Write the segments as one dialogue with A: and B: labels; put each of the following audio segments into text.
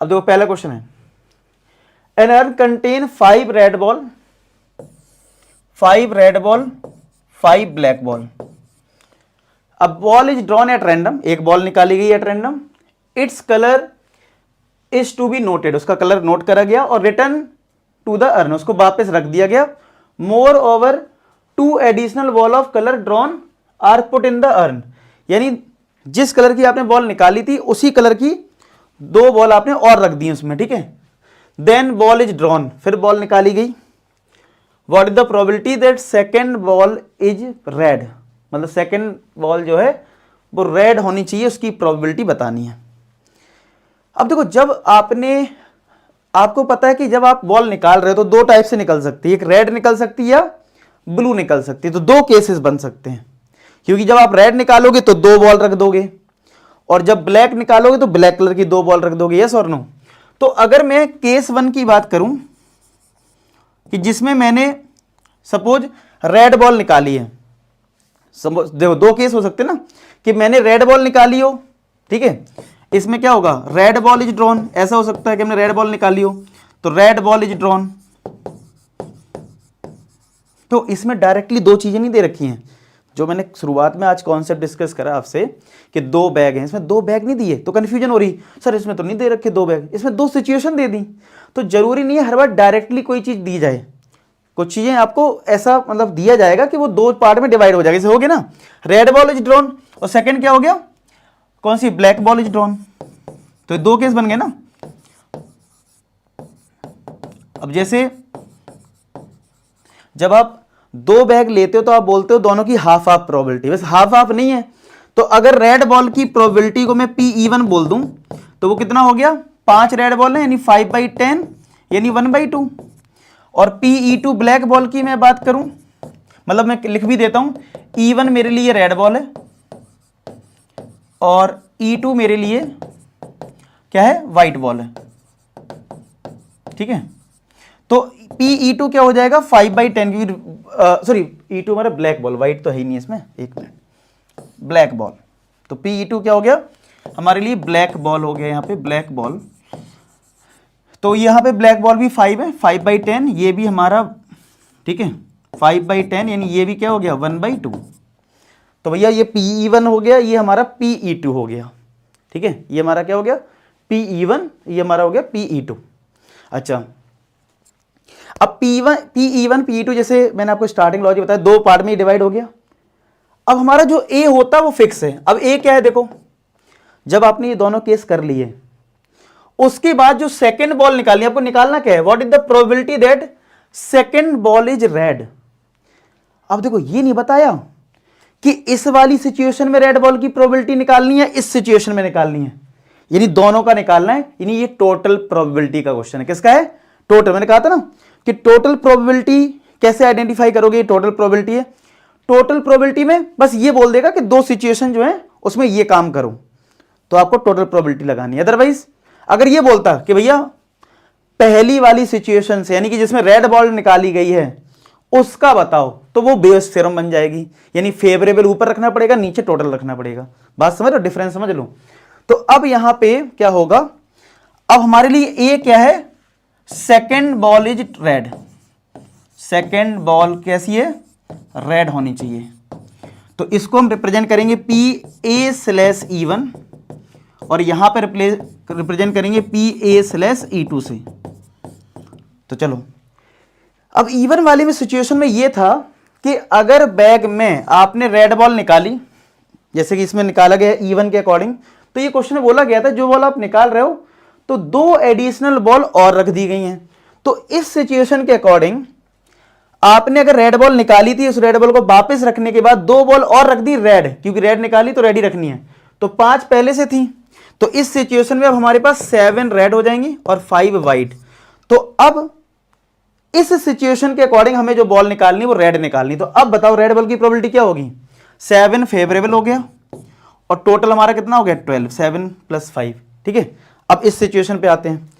A: अब देखो पहला क्वेश्चन है, an urn contain 5 red ball, 5 red ball, 5 black ball. अब ball is drawn at random, एक बॉल निकाली गई at random, its colour is to be noted, उसका कलर नोट करा गया और रिटर्न टू द अर्न, उसको वापस रख दिया गया। More over 2 additional ball of colour drawn are put in the urn, यानी जिस कलर की आपने बॉल निकाली थी उसी कलर की 2 बॉल आपने और रख दी उसमें, ठीक है। देन बॉल इज ड्रॉन, फिर बॉल निकाली गई। What is the probability that second ball is red, मतलब सेकेंड बॉल जो है वो रेड होनी चाहिए, उसकी प्रोबेबिलिटी बतानी है। अब देखो जब आपको पता है कि जब आप बॉल निकाल रहे हो तो 2 टाइप से निकल सकती है, एक रेड निकल सकती है या ब्लू निकल सकती है, तो 2 केसेस बन सकते हैं, क्योंकि जब आप रेड निकालोगे तो 2 बॉल रख दोगे और जब ब्लैक निकालोगे तो ब्लैक कलर की 2 बॉल रख दोगे, यस और नो। तो अगर मैं केस 1 की बात करूं कि जिसमें मैंने सपोज रेड बॉल निकाली है, देखो 2 केस हो सकते हैं ना, कि मैंने रेड बॉल निकाली हो, ठीक है, इसमें क्या होगा, रेड बॉल इज ड्रॉन, ऐसा हो सकता है कि हमने रेड बॉल निकाली हो तो रेड बॉल इज ड्रॉन। तो इसमें डायरेक्टली 2 चीजें नहीं दे रखी हैं, जो मैंने शुरुआत में आज कॉन्सेप्ट डिस्कस करा आपसे कि 2 बैग हैं, इसमें 2 बैग नहीं दिए तो कंफ्यूजन हो रही, सर इसमें तो नहीं दे रखे 2 बैग, इसमें 2 सिचुएशन दे दी। तो जरूरी नहीं है हर बार डायरेक्टली कोई चीज दी जाए, कुछ चीजें आपको ऐसा मतलब दिया जाएगा कि वो 2 पार्ट में डिवाइड हो जाएगा। जैसे हो गया ना रेड बॉल इज ड्रॉन और सेकंड क्या हो गया, कौन सी, ब्लैक बॉल इज ड्रॉन, तो 2 केस बन गए ना। अब जैसे जब आप 2 बैग लेते हो तो आप बोलते हो दोनों की हाफ हाफ प्रोबेबिलिटी, बस हाफ हाफ नहीं है, तो अगर रेड बॉल की प्रोबेबिलिटी को मैं P प्रोबेबिलिटी बोल दूं तो वो कितना हो गया, 5 रेड बॉल है यानी 5/10 यानी 1/2, और Pe2 ब्लैक बॉल की मैं बात करूं, मतलब मैं लिख भी देता हूं, E1 मेरे लिए रेड बॉल है और E2 मेरे लिए क्या है, व्हाइट बॉल है, ठीक है। तो Pe2 क्या हो जाएगा 5/10, क्योंकि सॉरी E2 हमारा ब्लैक बॉल, व्हाइट तो है ही नहीं इसमें, एक मिनट, ब्लैक बॉल, तो Pe2 क्या हो गया हमारे लिए ब्लैक बॉल हो गया, यहाँ पे ब्लैक बॉल, तो यहाँ पे ब्लैक बॉल भी 5 है, 5/10, ये भी हमारा, ठीक है 5/10 यानी ये भी क्या हो गया 1/2, तो भैया ये Pe1 हो गया, ये हमारा Pe2 हो गया, ठीक है, ये हमारा क्या हो गया Pe1, ये हमारा हो गया Pe2। अच्छा अब Pe1 Pe2 जैसे मैंने आपको स्टार्टिंग लॉजिक बताया 2 पार्ट में डिवाइड हो गया। अब हमारा जो A होता है वो फिक्स है। अब A क्या है, देखो जब आपने ये दोनों केस कर लिए उसके बाद जो सेकंड बॉल निकालनी, आपको निकालना क्या है, what is the probability that second ball is red. अब देखो ये नहीं बताया कि इस वाली सिचुएशन में रेड बॉल की प्रोबेबिलिटी निकालनी है, इस सिचुएशन में निकालनी है, यानी दोनों का निकालना है, यानी ये टोटल प्रोबेबिलिटी का क्वेश्चन है। किसका है, टोटल। मैंने कहा था ना कि टोटल प्रोबेबिलिटी कैसे आइडेंटिफाई करोगे, ये टोटल प्रोबेबिलिटी है। टोटल प्रोबेबिलिटी में बस ये बोल देगा कि 2 सिचुएशन जो है उसमें ये काम करो, तो आपको टोटल प्रोबेबिलिटी लगानी है। अदरवाइज अगर ये बोलता कि भैया पहली वाली सिचुएशन से, यानी कि जिसमें रेड बॉल निकाली गई है उसका बताओ, तो वो बेयस थ्योरम बन जाएगी, यानी फेवरेबल ऊपर रखना पड़ेगा, नीचे टोटल रखना पड़ेगा। बात समझ लो, डिफरेंस समझ लो। तो अब यहां पे क्या होगा, अब हमारे लिए ए क्या है, second ball is red, second ball कैसी है, रेड होनी चाहिए, तो इसको हम रिप्रेजेंट करेंगे PA/E1 और यहां पर रिप्रेजेंट करेंगे PA/E2 से। तो चलो अब E1 वाली में सिचुएशन में ये था कि अगर बैग में आपने रेड बॉल निकाली, जैसे कि इसमें निकाला गया E1 के अकॉर्डिंग, तो ये क्वेश्चन में बोला गया था जो बॉल आप निकाल रहे हो तो 2 एडिशनल बॉल और रख दी गई हैं। तो इस सिचुएशन के अकॉर्डिंग आपने अगर रेड बॉल निकाली थी, उस रेड बॉल को वापस रखने के बाद 2 बॉल और रख दी रेड, क्योंकि रेड निकाली तो रेड ही रखनी है, तो 5 पहले से थी, तो इस सिचुएशन में अब हमारे पास 7 रेड हो जाएंगी और 5 व्हाइट। तो अब इस सिचुएशन के अकॉर्डिंग हमें जो बॉल निकालनी वो रेड निकालनी। तो अब बताओ रेड बॉल की प्रोबेबिलिटी क्या होगी, 7 फेवरेबल हो गया और टोटल हमारा कितना हो गया 12, 7 + 5, ठीक है। अब इस सिचुएशन पे आते हैं।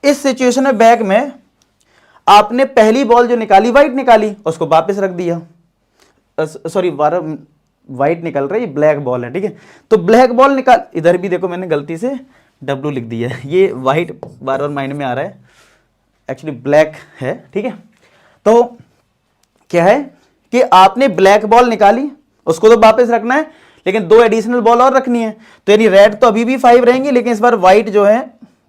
A: इस सिचुएशन में बैग में आपने पहली बॉल जो निकाली व्हाइट निकाली, उसको वापस रख दिया, सॉरी व्हाइट निकल रही है, ब्लैक बॉल है, ठीक है। तो ब्लैक बॉल निकाल, इधर भी देखो मैंने गलती से डब्लू लिख दिया है, ये वाइट बार बार माइंड में आ रहा है, एक्चुअली ब्लैक है, ठीक है। तो क्या है कि आपने ब्लैक बॉल निकाली, उसको तो वापस रखना है, लेकिन 2 एडिशनल बॉल और रखनी है, तो यानी रेड तो अभी भी 5 रहेंगे, लेकिन इस बार व्हाइट जो है,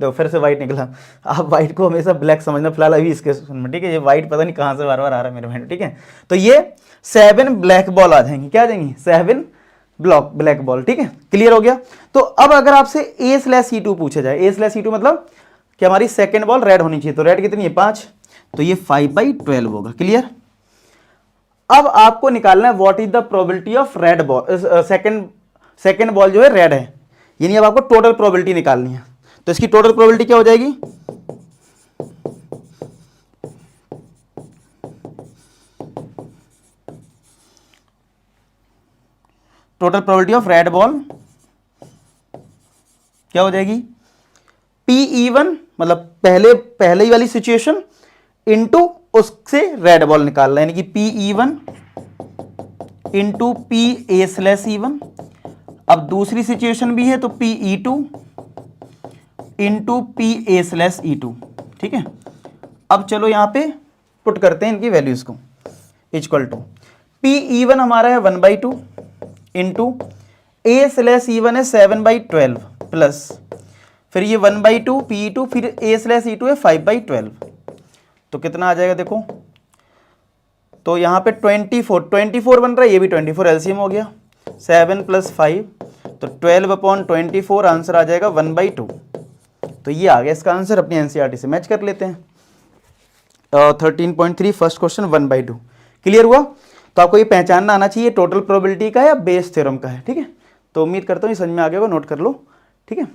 A: देखो फिर से व्हाइट निकला, आप व्हाइट को हमेशा ब्लैक समझना फिलहाल अभी इसके में, ठीक है। ये व्हाइट पता नहीं कहाँ से बार बार आ रहा है मेरे माइंड में, ठीक है। तो ये 7 ब्लैक बॉल आ जाएंगी, क्या आ जाएंगी, 7 ब्लैक बॉल, ठीक है, क्लियर हो गया। तो अब अगर आपसे A/C2 पूछा जाए, A/C2 मतलब कि हमारी सेकेंड बॉल रेड होनी चाहिए, तो रेड कितनी है 5, तो ये 5/12 होगा, क्लियर। अब आपको निकालना है what is the probability of red ball, second ball जो है रेड है, यानी अब आपको टोटल प्रोबेबिलिटी निकालनी है। तो इसकी टोटल प्रोबेबिलिटी क्या हो जाएगी, total probability of red ball क्या हो जाएगी, Pe1 मतलब पहले ही वाली सिचुएशन इनटू उससे रेड बॉल निकालना है, यानी कि Pe1 इंटू Pa/E1। अब दूसरी सिचुएशन भी है, तो Pe2 इंटू Pa/E2, ठीक है। अब चलो यहां पे पुट करते हैं इनकी वैल्यूज को, इक्वल टू Pe1 हमारा है 1/2 इंटू A/E1 है 7/12 प्लस फिर ये 1/2 Pe2 फिर A/E2 है 5/12, तो कितना आ जाएगा देखो, तो यहाँ पे 24 बन रहा है, ये भी 24 एलसीएम हो गया, 7 + 5 तो 12/24 आंसर आ जाएगा 1/2। तो ये आ गया इसका आंसर, अपनी एनसीईआरटी से मैच कर लेते हैं। 13.3 फर्स्ट क्वेश्चन 1/2 क्लियर हुआ। तो आपको ये पहचानना आना चाहिए टोटल प्रोबेबिलिटी का या बेस थ्योरम का है, ठीक है। तो उम्मीद करता हूँ ये समझ में आ गया होगा, नोट कर लो, ठीक है।